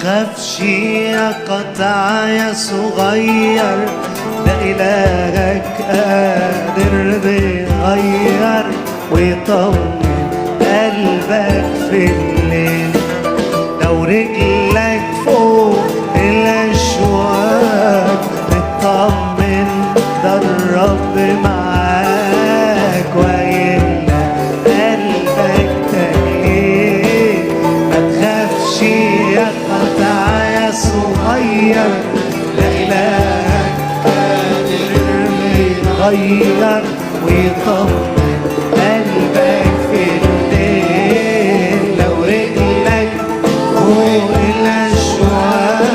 تخافش يا قطع يا صغير، ده إلهك قادر بيغير ويطمن قلبك في الليل. لو رجلك فوق الأشواك اطمن، ده الرب معاك ويملى قلبك تجليل. ما تخافش يا قطع يا صغير، ده إلهك قادر يغير ويطمن قلبك في الليل. لو رجلك فوق الأشواك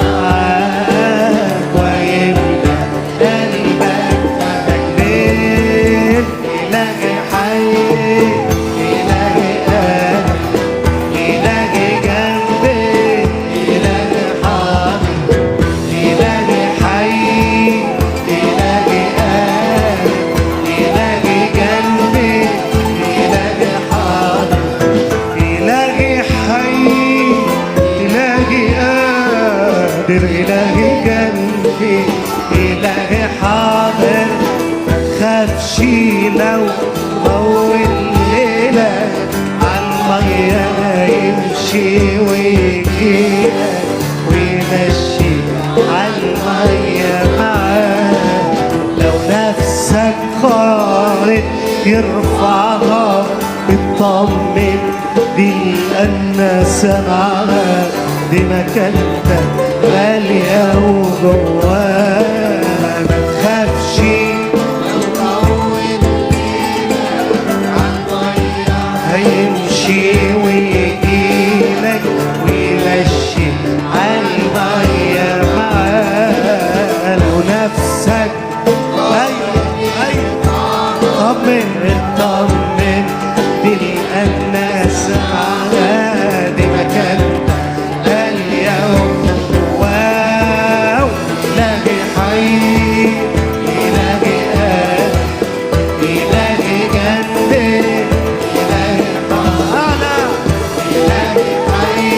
معاك ويملى قلبك تجليل. إلهي حي، إلهي قادر، إلهي جنبي، إلهي حاضر، إلهي حي، إلهي قادر، إلهي جنبي، إلهي حاضر، إلهي حي، إلهي قادر، إلهي جنبي، إلهي حاضر. متخافش لو طول ليلك عالمية يمشي ويجيلك ويمشي عالمية معاك. لو نفسك خارج يرفعها اطمن، دي الأنسة معاها، دي مكانتك غالية وجواها. ما تخافش هيمشي ويجيلك ويمشي عالمية معاه. لو نفسك طمن اطمن، دي الناس معاها، دي مكانتك غالية وجواها. إلهي حي، إلهي قادر، إلهي جنبي، إلهي حاضر، إلهي حي،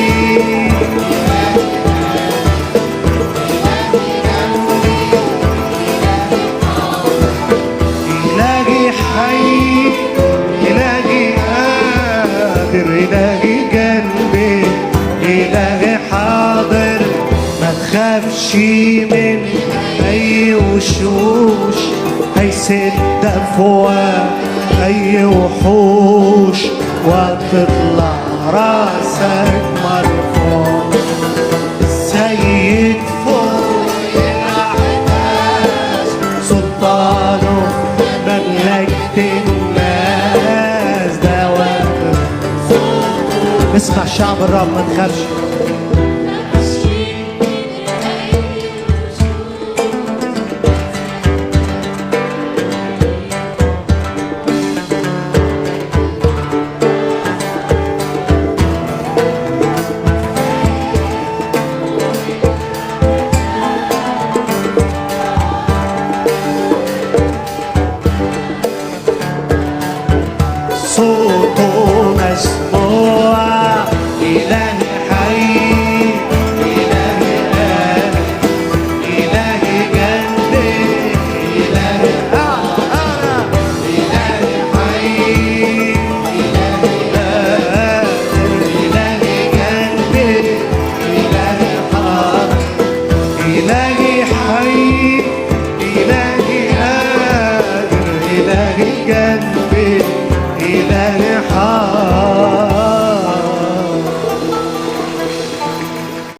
إلهي حي، إلهي قادر، إلهي جنبي، إلهي حاضر. ما تخافش من أي وشوش هيسد أفواه أي وحوش، وتطلع راسك مرفوع. السيد فوق الأحداث سلطانه مملكة الناس، ده واقف. اسمع شعب الرب، ما تخافش.